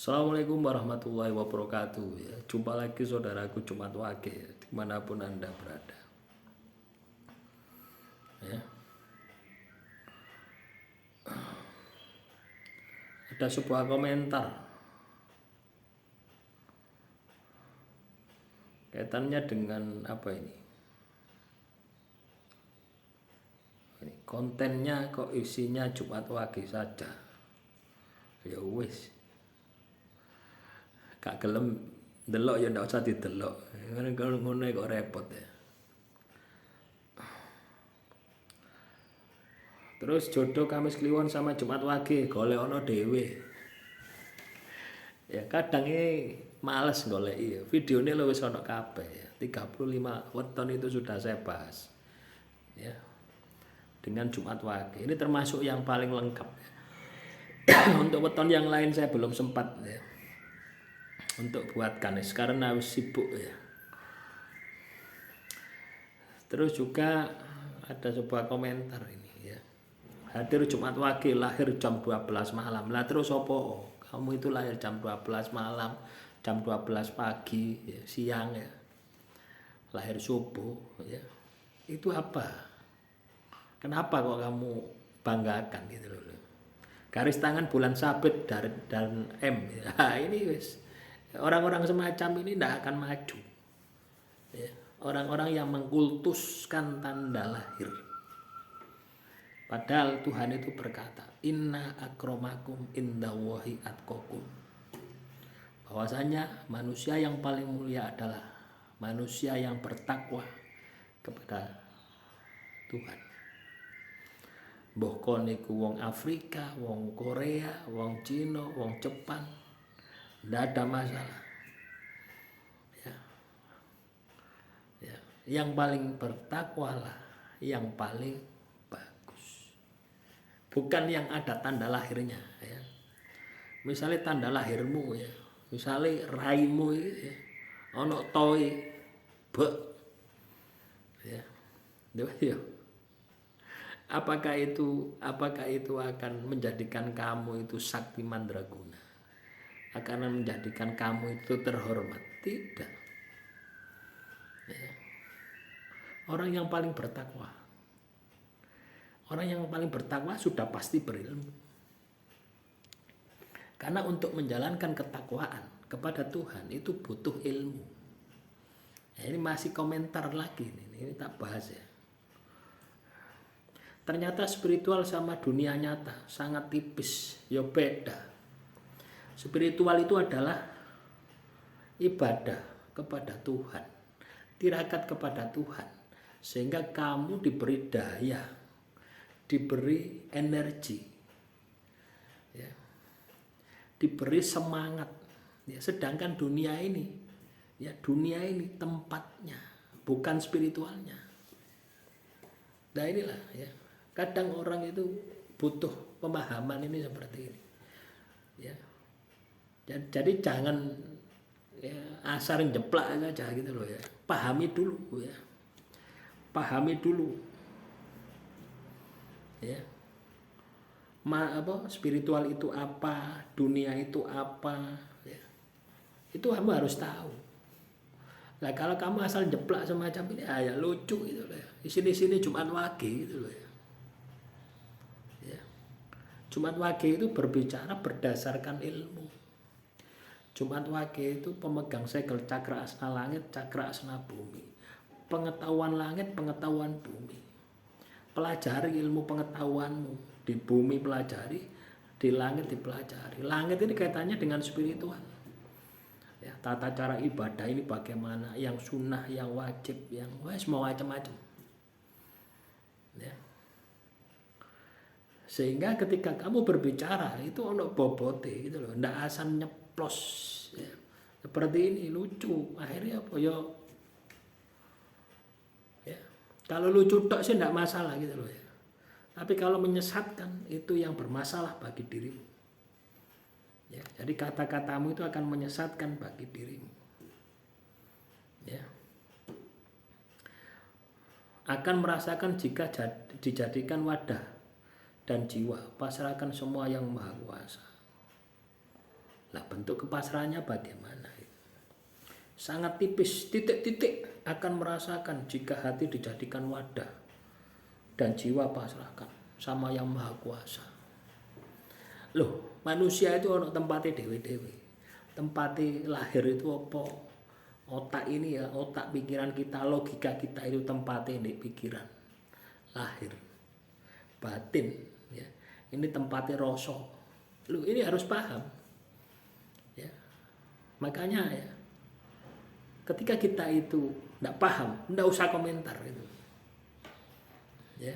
Assalamualaikum warahmatullahi wabarakatuh ya. Jumpa lagi saudaraku Jumat Wage ya, dimanapun Anda berada ya. Ada sebuah komentar kaitannya dengan apa ini kontennya kok isinya Jumat Wage saja. Ya wis, gak gelem delok ya ndak usah didelok. Kalau ngono kok repot ya. Terus jodoh Kamis Kliwon sama Jumat Wage golek ono dhewe. Ya kadang ini males golek ya. Videonya lo wis ono kabeh ya. 35 weton itu sudah saya bahas. Ya. Dengan Jumat Wage. Ini termasuk yang paling lengkap ya. Untuk weton yang lain saya belum sempat ya. Untuk buatkan ya, karena wis sibuk ya. Terus juga ada sebuah komentar ini ya. Hadir Jumat Wage, lahir jam 12 malam. Lah terus opo? Kamu itu lahir jam 12 malam, jam 12 pagi, ya, siang ya. Lahir subuh ya. Itu apa? Kenapa kok kamu banggakan gitu loh. Garis tangan bulan sabit dan M ya. Ini wis orang-orang semacam ini tidak akan maju. Ya. Orang-orang yang mengkultuskan tanda lahir. Padahal Tuhan itu berkata, Inna akromakum indallahi atqakum. Bahwasanya manusia yang paling mulia adalah manusia yang bertakwa kepada Tuhan. Mbah kon iku wong Afrika, wong Korea, wong Cina, wong Jepang, ndak ada masalah. Ya. Ya. Yang paling bertakwalah yang paling bagus. Bukan yang ada tanda lahirnya ya. Misalnya tanda lahirmu ya, misalnya raimu ya, ono toy be ya. Ya. Apakah itu akan menjadikan kamu itu sakti mandraguna? Akan menjadikan kamu itu terhormat? Tidak. Ya. Orang yang paling bertakwa, sudah pasti berilmu. Karena untuk menjalankan ketakwaan kepada Tuhan itu butuh ilmu. Nah, ini masih komentar lagi ini tak bahas ya. Ternyata spiritual sama dunia nyata sangat tipis, ya beda. Spiritual itu adalah ibadah kepada Tuhan, tirakat kepada Tuhan, sehingga kamu diberi daya, diberi energi, ya, diberi semangat. Ya, sedangkan dunia ini tempatnya, bukan spiritualnya. Nah inilah ya. Kadang orang itu butuh pemahaman ini seperti ini. Ya. Jadi jangan ya, asal jeplak aja gitu loh ya. Pahami dulu ya. Pahami dulu. Ya. Spiritual itu apa, dunia itu apa, ya. Itu kamu harus tahu. Nah kalau kamu asal jeplak semacam ini, ya lucu gitu loh ya. Di sini Jumat Wage gitu loh ya. Jumat Wage itu berbicara berdasarkan ilmu. Jumat Wage itu pemegang segel cakra asna langit, cakra asna bumi. Pengetahuan langit, pengetahuan bumi. Pelajari ilmu pengetahuanmu. Di bumi pelajari, di langit dipelajari. Langit ini kaitannya dengan spiritual. Ya, tata cara ibadah ini bagaimana, yang sunnah, yang wajib, yang semua macam-macam. Ya. Sehingga ketika kamu berbicara itu ono bobote gitu loh, ndak asal nyeplos ya. Seperti ini lucu, akhirnya apa ya? Kalau lucu tok sih ndak masalah gitu loh ya. Tapi kalau menyesatkan itu yang bermasalah bagi dirimu. Ya, jadi kata-katamu itu akan menyesatkan bagi dirimu. Ya. Akan merasakan jika dijadikan wadah dan jiwa, pasrahkan semua yang maha kuasa. Lah bentuk kepasrahannya bagaimana? Sangat tipis, titik-titik akan merasakan jika hati dijadikan wadah dan jiwa pasrahkan sama yang maha kuasa. Loh, manusia itu ono tempatnya dewe-dewe. Tempatnya lahir itu apa? Otak ini ya, otak pikiran kita, logika kita itu tempatnya di pikiran. Lahir. Batin ya. Ini tempatnya rasa. Loh, ini harus paham. Ya. Makanya ya, ketika kita itu tidak paham, tidak usah komentar itu, ya,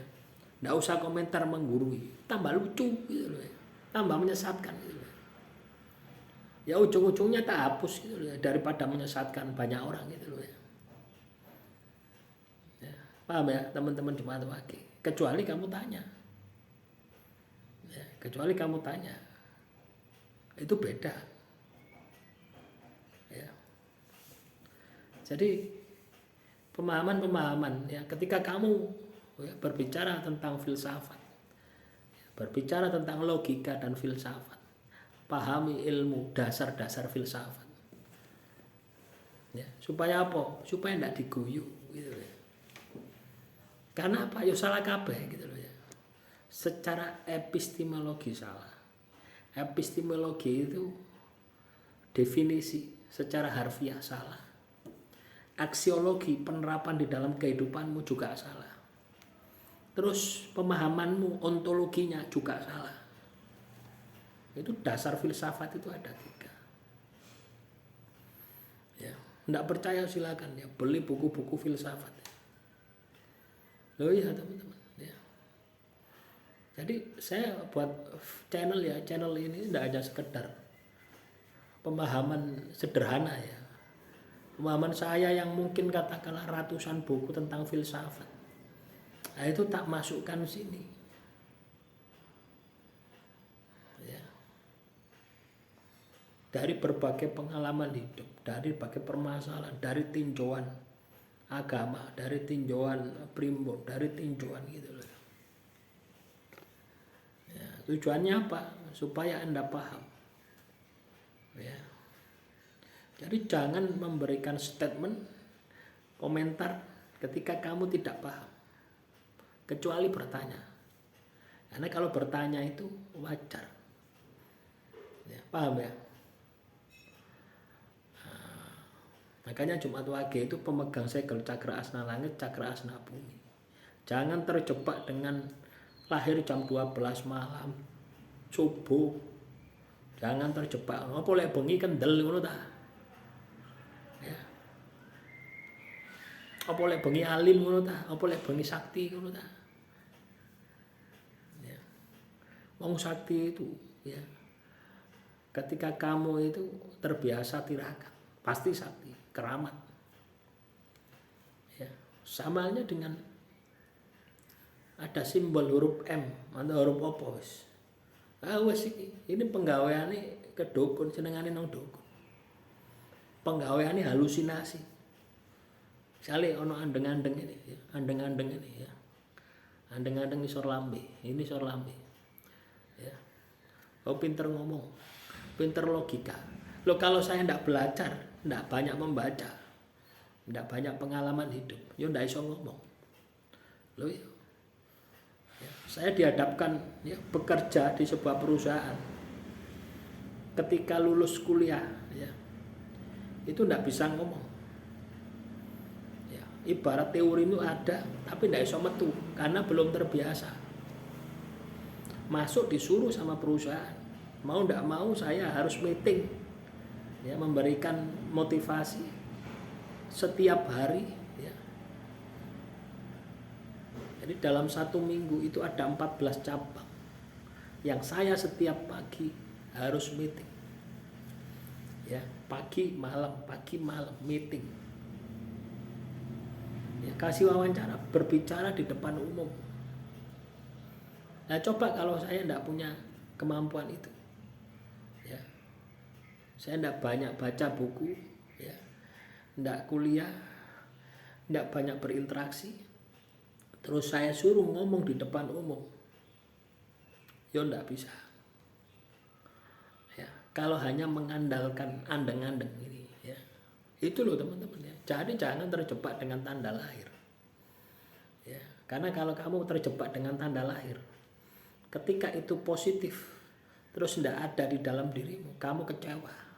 tidak usah komentar menggurui, tambah lucu gitu loh, ya. Tambah menyesatkan gitu loh. Ya ujung-ujungnya tak hapus gitu loh, ya. Daripada menyesatkan banyak orang gitu loh, ya. Ya, paham ya teman-teman Jemaat Wage? Kecuali kamu tanya, ya, kecuali kamu tanya, itu beda. Jadi pemahaman-pemahaman ya, ketika kamu ya, berbicara tentang filsafat, berbicara tentang logika dan filsafat, pahami ilmu dasar-dasar filsafat. Ya, supaya apa? Supaya tidak diguyu gitu ya. Karena apa? Ya salah kabeh gitu loh ya. Secara epistemologi salah. Epistemologi itu definisi secara harfiah salah. Aksiologi penerapan di dalam kehidupanmu juga salah. Terus pemahamanmu, ontologinya juga salah. Itu dasar filsafat itu ada 3. Ya, tidak percaya silakan ya, beli buku-buku filsafat. Loh iya teman-teman. Ya. Jadi saya buat channel ya, channel ini tidak hanya sekedar pemahaman sederhana ya. Pemahaman saya yang mungkin katakanlah ratusan buku tentang filsafat, nah itu tak masukkan sini ya. Dari berbagai pengalaman hidup, dari berbagai permasalahan, dari tinjauan agama, dari tinjauan primbon, dari tinjauan gitu loh ya. Tujuannya apa? Supaya Anda paham ya. Jadi jangan memberikan statement, komentar ketika kamu tidak paham. Kecuali bertanya. Karena kalau bertanya itu wajar. Ya, paham ya? Nah, makanya Jumat Wage itu pemegang segel cakra asna langit, cakra asna bumi. Jangan terjebak dengan lahir jam 12 malam, subuh. Jangan terjebak. Apa lek bengi kendel ngono ta? Apa lek bengi alim ngono ta? Apa lek bengi sakti ngono ta? Ya. Wong sakti itu ya. Ketika kamu itu terbiasa tirakat, pasti sakti, keramat. Ya. Sama halnya dengan ada simbol huruf M atau huruf apa wis. Ah wis ini penggaweane ke dukun, senengane nang dukun. Penggaweane halusinasi. Misalnya ono andeng-andeng ini, ya. Andeng-andeng ini ya, andeng-andeng ini sor lambe, ya. Oh pinter ngomong, pinter logika. Loh kalau saya tidak belajar, tidak banyak membaca, tidak banyak pengalaman hidup, ya tidak iso ngomong. Loh ya. Ya, saya dihadapkan ya, bekerja di sebuah perusahaan. Ketika lulus kuliah, ya, itu tidak bisa ngomong. Ibarat teori itu ada tapi tidak bisa metu karena belum terbiasa. Masuk disuruh sama perusahaan, mau tidak mau saya harus meeting ya, memberikan motivasi setiap hari ya. Jadi dalam 1 minggu itu ada 14 cabang yang saya setiap pagi harus meeting ya, pagi malam meeting ya, kasih wawancara, berbicara di depan umum. Nah coba kalau saya tidak punya kemampuan itu ya, saya tidak banyak baca buku ya, tidak kuliah, tidak banyak berinteraksi, terus saya suruh ngomong di depan umum, ya tidak bisa ya. kalau hanya mengandalkan andeng-andeng ini ya. Itu loh teman-teman ya. Jadi jangan terjebak dengan tanda lahir. Ya, karena kalau kamu terjebak dengan tanda lahir, ketika itu positif terus tidak ada di dalam dirimu, kamu kecewa.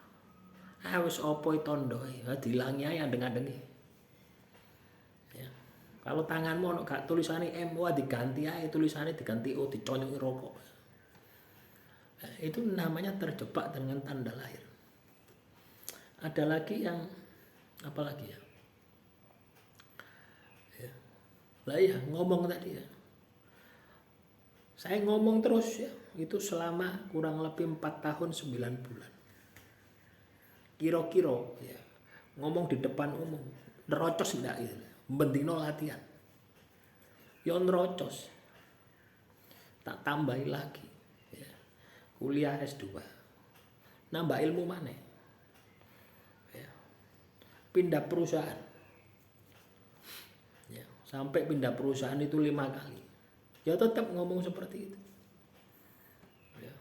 Wis opo tondo dilangi yang dengar-dengi. Ya. Kalau tanganmu ono gak tulisannya M, diganti aja tulisannya, diganti O, diconyoki rokok. Nah, itu namanya terjebak dengan tanda lahir. Ada lagi yang apa lagi ya? Lah ya ngomong tadi ya. Saya ngomong terus ya, itu selama kurang lebih 4 tahun 9 bulan. Kira-kira ya, ngomong di depan umum, nerocos enggak itu. Bendino latihan. Ya nerocos. Tak tambahi lagi. Ya. Kuliah S2. Nambah ilmu mana? Ya. Pindah perusahaan. Ya. Sampai pindah perusahaan itu 5 kali. Ya tetap ngomong seperti itu. Ya.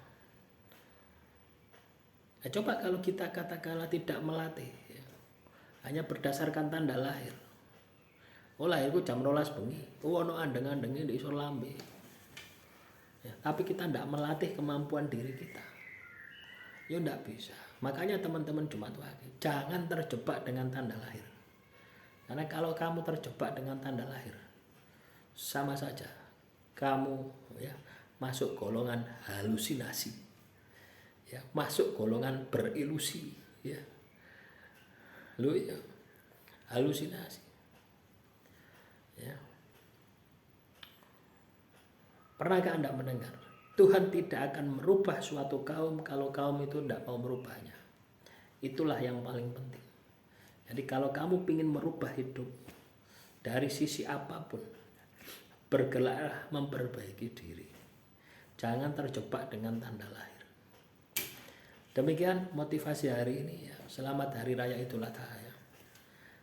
Nah, coba kalau kita katakanlah tidak melatih, ya, hanya berdasarkan tanda lahir. Oh lahirku jam 12 bengi. Oh ono andeng-andenge di isor lambe. Ya, tapi kita tidak melatih kemampuan diri kita. Ya tidak bisa. Makanya teman-teman Jumat Wage, jangan terjebak dengan tanda lahir. Karena kalau kamu terjebak dengan tanda lahir, sama saja kamu ya masuk golongan halusinasi, ya masuk golongan berilusi, ya lu ya halusinasi, ya. Pernahkah Anda mendengar Tuhan tidak akan merubah suatu kaum kalau kaum itu tidak mau merubahnya? Itulah yang paling penting. Jadi kalau kamu ingin merubah hidup dari sisi apapun, bergeraklah memperbaiki diri. Jangan terjebak dengan tanda lahir. Demikian motivasi hari ini ya. Selamat Hari Raya Idul Adha ya.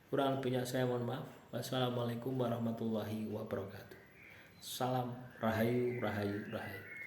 Kurang lebihnya saya mohon maaf. Wassalamualaikum warahmatullahi wabarakatuh. Salam rahayu, rahayu, rahayu.